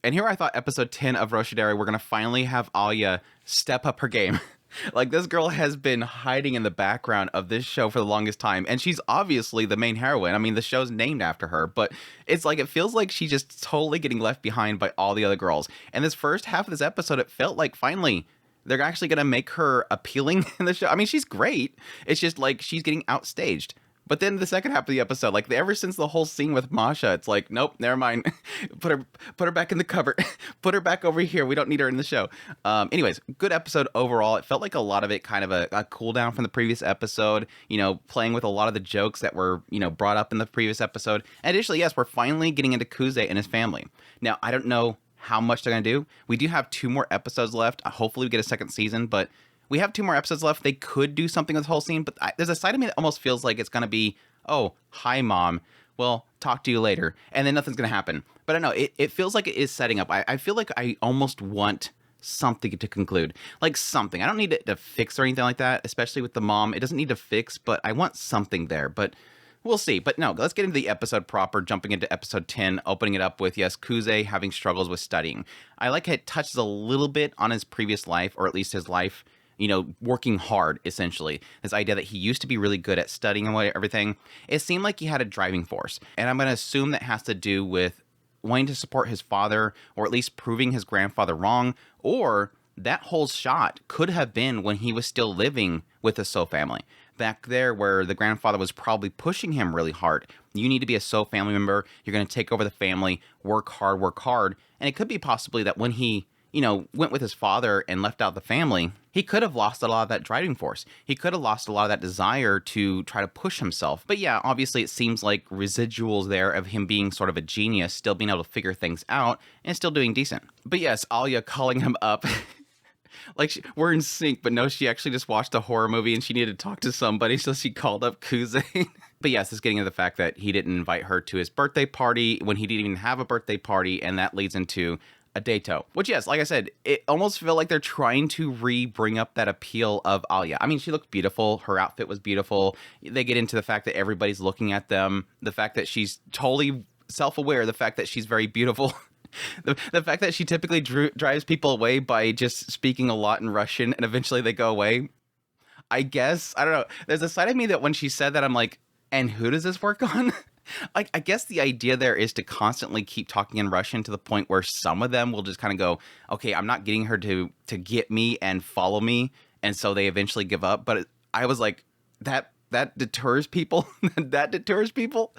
And here I thought episode 10 of Roshidere, we're going to finally have Alya step up her game. Like, this girl has been hiding in the background of this show for the longest time, and she's obviously the main heroine. I mean, the show's named after her, but it's like, it feels like she's just totally getting left behind by all the other girls. And this first half of this episode, it felt like finally they're actually going to make her appealing in the show. I mean, she's great. It's just like she's getting outstaged. But then the second half of the episode, like ever since the whole scene with Masha, it's like, nope, never mind. Put her back in the cupboard. Put her back over here. We don't need her in the show. Anyways, good episode overall. It felt like a lot of it kind of a cool down from the previous episode, you know, playing with a lot of the jokes that were, you know, brought up in the previous episode. And additionally, yes, we're finally getting into Kuze and his family. Now, I don't know how much they're going to do. We do have 2 more episodes left. Hopefully we get a second season, but we have 2 more episodes left. They could do something with the whole scene, but there's a side of me that almost feels like it's going to be, oh, hi, Mom. Well, talk to you later. And then nothing's going to happen. But I don't know. It feels like it is setting up. I feel like I almost want something to conclude. Like something. I don't need it to fix or anything like that, especially with the mom. It doesn't need to fix, but I want something there. But we'll see. But no, let's get into the episode proper, jumping into episode 10, opening it up with, yes, Kuze having struggles with studying. I like how it touches a little bit on his previous life, or at least his life, you know, working hard, essentially. This idea that he used to be really good at studying and everything. It seemed like he had a driving force. And I'm going to assume that has to do with wanting to support his father, or at least proving his grandfather wrong, or that whole shot could have been when he was still living with the So family. Back there where the grandfather was probably pushing him really hard. You need to be a So family member. You're going to take over the family, work hard, work hard. And it could be possibly that when he, you know, went with his father and left out the family, he could have lost a lot of that driving force. He could have lost a lot of that desire to try to push himself. But yeah, obviously it seems like residuals there of him being sort of a genius, still being able to figure things out and still doing decent. But yes, Alya calling him up. Like, we're in sync, but no, she actually just watched a horror movie and she needed to talk to somebody, so she called up Kuze. But yes, it's getting into the fact that he didn't invite her to his birthday party when he didn't even have a birthday party, and that leads into a dato. Which, yes, like I said, it almost felt like they're trying to bring up that appeal of Alya. I mean, she looked beautiful. Her outfit was beautiful. They get into the fact that everybody's looking at them. The fact that she's totally self-aware. The fact that she's very beautiful. The fact that she typically drives people away by just speaking a lot in Russian and eventually they go away. I guess, I don't know. There's a side of me that when she said that, I'm like, and who does this work on? Like, I guess the idea there is to constantly keep talking in Russian to the point where some of them will just kind of go, okay, I'm not getting her to get me and follow me. And so they eventually give up. But I was like, that deters people. That deters people.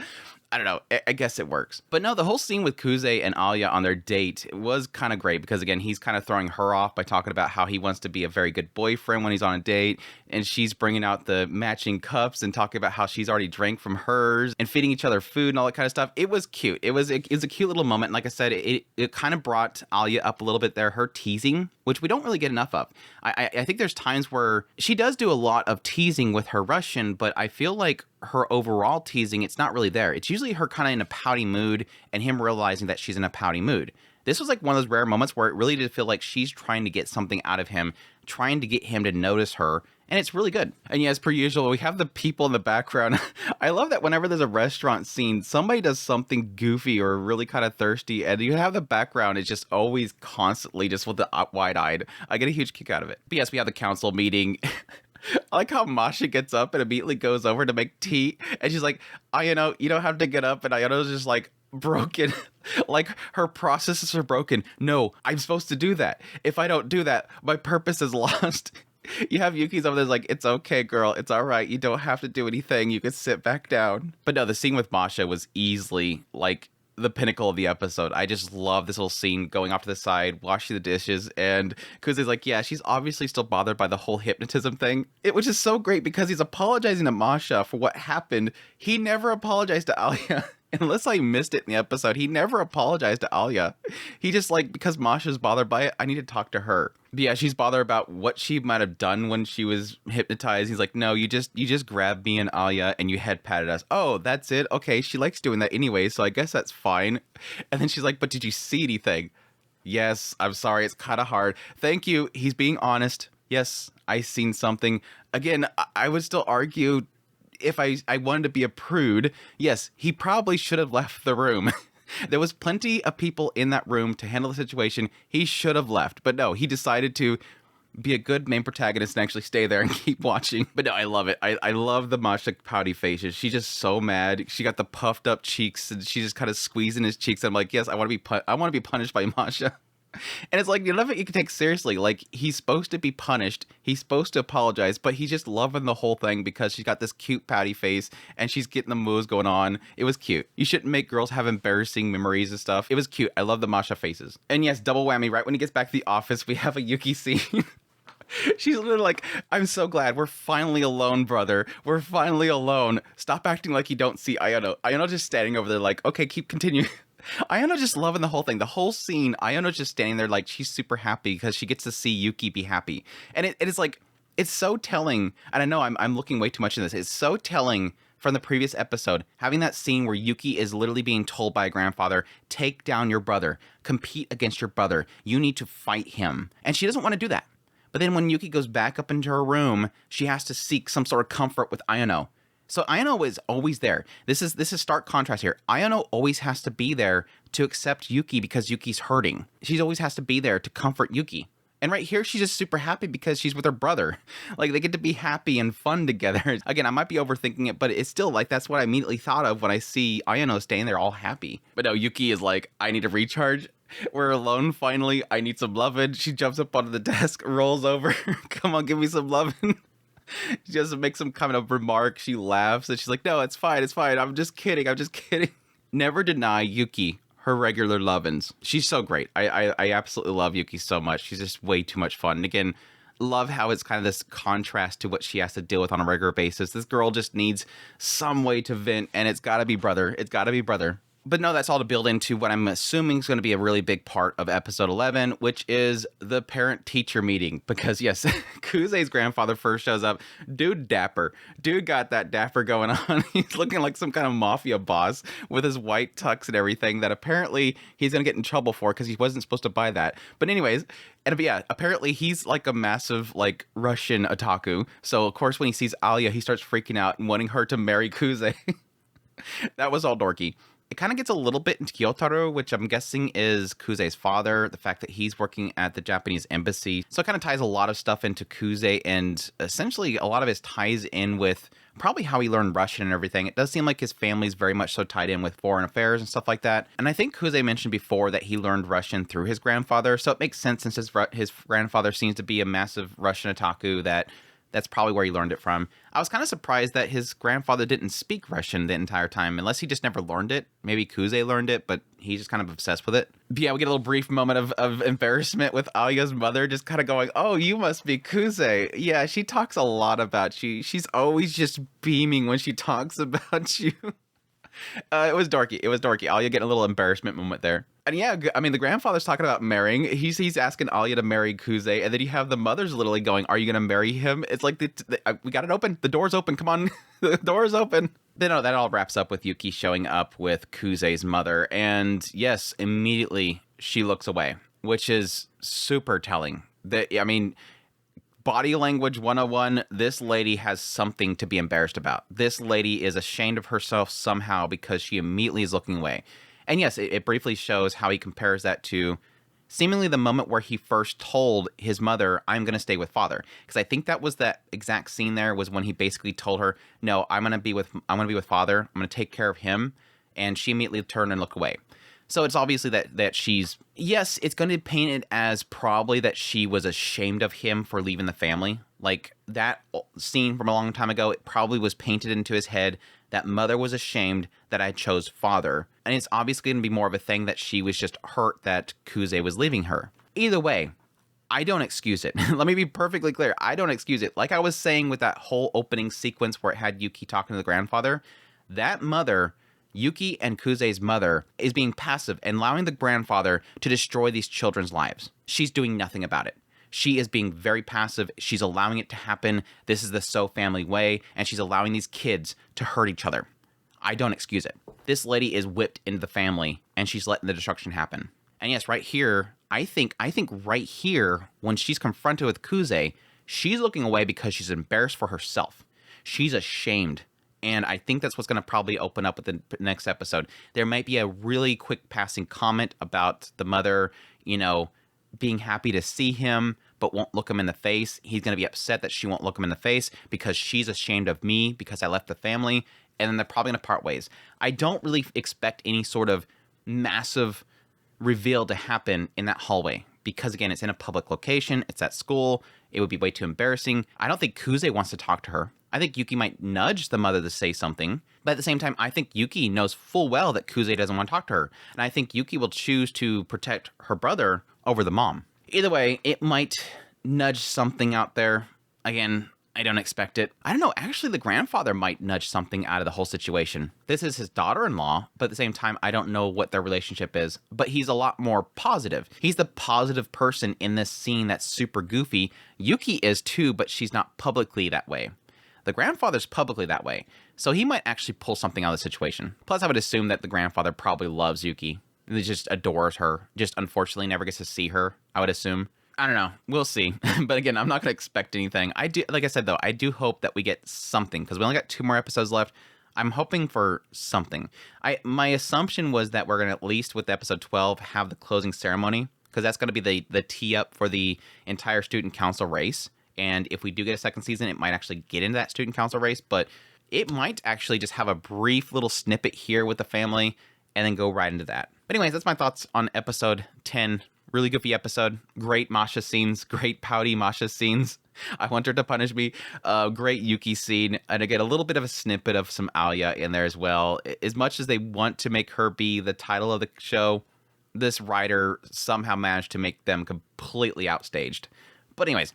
I don't know. I guess it works. But no, the whole scene with Kuze and Alya on their date was kind of great because, again, he's kind of throwing her off by talking about how he wants to be a very good boyfriend when he's on a date. And she's bringing out the matching cups and talking about how she's already drank from hers and feeding each other food and all that kind of stuff. It was cute. It was a cute little moment. And like I said, it kind of brought Alya up a little bit there. Her teasing, which we don't really get enough of. I think there's times where she does do a lot of teasing with her Russian, but I feel like her overall teasing, it's not really there. It's usually her kind of in a pouty mood and him realizing that she's in a pouty mood. This was like one of those rare moments where it really did feel like she's trying to get something out of him, trying to get him to notice her, and it's really good. And yeah, as per usual, we have the people in the background. I love that whenever there's a restaurant scene, somebody does something goofy or really kind of thirsty, and you have the background is just always constantly just with the wide-eyed. I get a huge kick out of it. But yes, we have the council meeting. I like how Masha gets up and immediately goes over to make tea. And she's like, Ayano, you don't have to get up. And Ayano's just like broken. Like her processes are broken. No, I'm supposed to do that. If I don't do that, my purpose is lost. You have Yuki's over there like, it's okay, girl. It's all right. You don't have to do anything. You can sit back down. But no, the scene with Masha was easily like the pinnacle of the episode. I just love this little scene going off to the side, washing the dishes, and Kuze's like, yeah, she's obviously still bothered by the whole hypnotism thing. Which is so great because he's apologizing to Masha for what happened. He never apologized to Alya. Unless I missed it in the episode, he never apologized to Alya. He just like, because Masha's bothered by it, I need to talk to her. But yeah, she's bothered about what she might have done when she was hypnotized. He's like, no, you just grabbed me and Alya and you head patted us. Oh, that's it? Okay, she likes doing that anyway, so I guess that's fine. And then she's like, but did you see anything? Yes, I'm sorry, it's kind of hard. Thank you, he's being honest. Yes, I seen something. Again, I would still argue if I wanted to be a prude, yes, he probably should have left the room. There was plenty of people in that room to handle the situation. He should have left, but no, he decided to be a good main protagonist and actually stay there and keep watching. But no, I love it. I love the Masha pouty faces. She's just so mad. She got the puffed up cheeks and she's just kind of squeezing his cheeks. I'm like, yes, I want to be punished by Masha. And it's like, you love it, you can take seriously. Like, he's supposed to be punished. He's supposed to apologize, but he's just loving the whole thing because she's got this cute pouty face and she's getting the moves going on. It was cute. You shouldn't make girls have embarrassing memories and stuff. It was cute. I love the Masha faces. And yes, double whammy. Right when he gets back to the office, we have a Yuki scene. She's literally like, I'm so glad we're finally alone, brother. We're finally alone. Stop acting like you don't see Ayano. Ayano just standing over there like, okay, continue. Ayano just loving the whole thing. The whole scene, Ayano's just standing there like she's super happy because she gets to see Yuki be happy. And it is like, it's so telling. And I know I'm looking way too much in this. It's so telling from the previous episode, having that scene where Yuki is literally being told by a grandfather, take down your brother, compete against your brother. You need to fight him. And she doesn't want to do that. But then when Yuki goes back up into her room, she has to seek some sort of comfort with Ayano. So Ayano is always there. This is stark contrast here. Ayano always has to be there to accept Yuki because Yuki's hurting. She always has to be there to comfort Yuki. And right here, she's just super happy because she's with her brother. Like, they get to be happy and fun together. Again, I might be overthinking it, but it's still like, that's what I immediately thought of when I see Ayano staying there all happy. But no, Yuki is like, I need to recharge. We're alone finally. I need some loving. She jumps up onto the desk, rolls over. Come on, give me some loving. She doesn't make some kind of remark. She laughs and she's like, no, it's fine. It's fine. I'm just kidding. I'm just kidding. Never deny Yuki her regular lovin's. She's so great. I absolutely love Yuki so much. She's just way too much fun. And again, love how it's kind of this contrast to what she has to deal with on a regular basis. This girl just needs some way to vent, and it's got to be brother. It's got to be brother. But no, that's all to build into what I'm assuming is going to be a really big part of episode 11, which is the parent-teacher meeting. Because, yes, Kuze's grandfather first shows up. Dude dapper. Dude got that dapper going on. He's looking like some kind of mafia boss with his white tux and everything that apparently he's going to get in trouble for because he wasn't supposed to buy that. But anyways, and yeah, apparently he's like a massive, like, Russian otaku. So, of course, when he sees Alya, he starts freaking out and wanting her to marry Kuze. That was all dorky. It kind of gets a little bit into Kyotaro, which I'm guessing is Kuze's father, the fact that he's working at the Japanese embassy. So it kind of ties a lot of stuff into Kuze, and essentially a lot of his ties in with probably how he learned Russian and everything. It does seem like his family's very much so tied in with foreign affairs and stuff like that. And I think Kuze mentioned before that he learned Russian through his grandfather, so it makes sense since his grandfather seems to be a massive Russian otaku that's probably where he learned it from. I was kind of surprised that his grandfather didn't speak Russian the entire time, unless he just never learned it. Maybe Kuze learned it, but he's just kind of obsessed with it. But yeah, we get a little brief moment of embarrassment with Alya's mother just kind of going, oh, you must be Kuze. Yeah, she talks a lot about you. She's always just beaming when she talks about you. It was dorky. Alya getting a little embarrassment moment there. And yeah, I mean, the grandfather's talking about marrying. He's asking Alya to marry Kuze, and then you have the mothers literally going, are you going to marry him? It's like, we got it open. The door's open. Come on. The door's open. Then that all wraps up with Yuki showing up with Kuze's mother. And yes, immediately she looks away, which is super telling. I mean, body language 101, this lady has something to be embarrassed about. This lady is ashamed of herself somehow because she immediately is looking away. And yes, it briefly shows how he compares that to seemingly the moment where he first told his mother, I'm going to stay with father. Because I think that was that exact scene there was when he basically told her, no, I'm going to be with father. I'm going to take care of him. And she immediately turned and looked away. So it's obviously that she's, yes, it's going to be painted as probably that she was ashamed of him for leaving the family. Like that scene from a long time ago, it probably was painted into his head that mother was ashamed that I chose father. And it's obviously going to be more of a thing that she was just hurt that Kuze was leaving her. Either way, I don't excuse it. Let me be perfectly clear. I don't excuse it. Like I was saying with that whole opening sequence where it had Yuki talking to the grandfather, that mother, Yuki and Kuze's mother, is being passive and allowing the grandfather to destroy these children's lives. She's doing nothing about it. She is being very passive. She's allowing it to happen. This is the So family way, and she's allowing these kids to hurt each other. I don't excuse it. This lady is whipped into the family, and she's letting the destruction happen. And yes, right here, I think right here, when she's confronted with Kuze, she's looking away because she's embarrassed for herself. She's ashamed And I think that's what's going to probably open up with the next episode. There might be a really quick passing comment about the mother, being happy to see him, but won't look him in the face. He's going to be upset that she won't look him in the face because she's ashamed of me because I left the family. And then they're probably going to part ways. I don't really expect any sort of massive reveal to happen in that hallway because, again, it's in a public location. It's at school. It would be way too embarrassing. I don't think Kuze wants to talk to her. I think Yuki might nudge the mother to say something. But at the same time, I think Yuki knows full well that Kuze doesn't want to talk to her. And I think Yuki will choose to protect her brother over the mom. Either way, it might nudge something out there. Again, I don't expect it. I don't know. Actually, the grandfather might nudge something out of the whole situation. This is his daughter-in-law, but at the same time, I don't know what their relationship is. But he's a lot more positive. He's the positive person in this scene that's super goofy. Yuki is too, but she's not publicly that way. The grandfather's publicly that way. So he might actually pull something out of the situation. Plus, I would assume that the grandfather probably loves Yuki. He just adores her. Just unfortunately never gets to see her, I would assume. I don't know. We'll see. But again, I'm not going to expect anything. Like I said, though, I do hope that we get something because we only got 2 more episodes left. I'm hoping for something. My assumption was that we're going to, at least with episode 12, have the closing ceremony because that's going to be the tee up for the entire student council race. And if we do get a second season, it might actually get into that student council race. But it might actually just have a brief little snippet here with the family and then go right into that. But anyways, that's my thoughts on episode 10. Really goofy episode. Great Masha scenes. Great pouty Masha scenes. I want her to punish me. Great Yuki scene. And I get a little bit of a snippet of some Alya in there as well. As much as they want to make her be the title of the show, this writer somehow managed to make them completely outstaged. But anyways,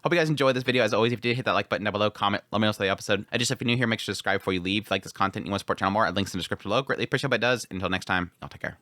hope you guys enjoyed this video. As always, if you did, hit that like button down below, comment, let me know for the episode. And just if you're new here, make sure to subscribe before you leave. If you like this content and you want to support the channel more, I have links in the description below. Greatly appreciate what it does. Until next time, y'all take care.